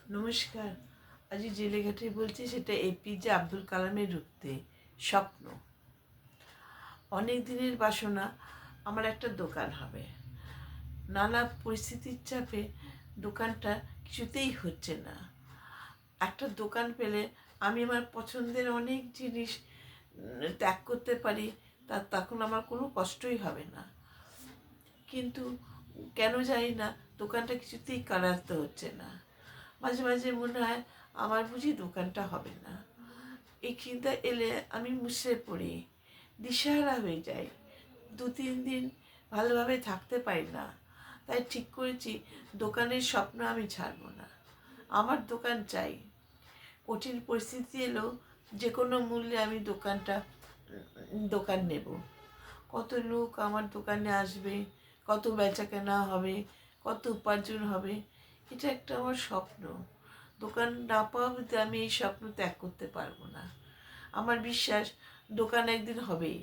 নমস্কার। আজ জেলেঘাটে বলছি, সেটা এপিজে আব্দুল কালামের রূপতে স্বপ্ন। অনেক দিনের বাসনা আমার একটা দোকান হবে। নানা পরিস্থিতির চাপে দোকানটা কিছুতেই হচ্ছে না। একটা দোকান পেলে আমি আমার পছন্দের অনেক জিনিস ত্যাগ করতে পারি, তখন আমার কোনো কষ্টই হবে না। কিন্তু কেন জানি না দোকানটা কিছুতেই কারাতে হচ্ছে না। মাঝে মাঝে মনে হয় আমার বুঝি দোকানটা হবে না। এই চিন্তা এলে আমি মুষড়ে পড়ি, দিশেহারা হয়ে যাই। 2-3 দিন ভালোভাবে থাকতে পারি না। তাই ঠিক করেছি, দোকানের স্বপ্ন আমি ছাড়ব না। আমার দোকান চাই। কঠিন পরিস্থিতি এলেও যে কোনো মূল্যে আমি দোকান নেব। কত লোক আমার দোকানে আসবে, কত বেচা কেনা হবে, কত উপার্জন হবে, এটা একটা আমার স্বপ্ন। দোকান না পাওয়া অবধি আমি এই স্বপ্ন ত্যাগ করতে পারবো না। আমার বিশ্বাস দোকান একদিন হবেই।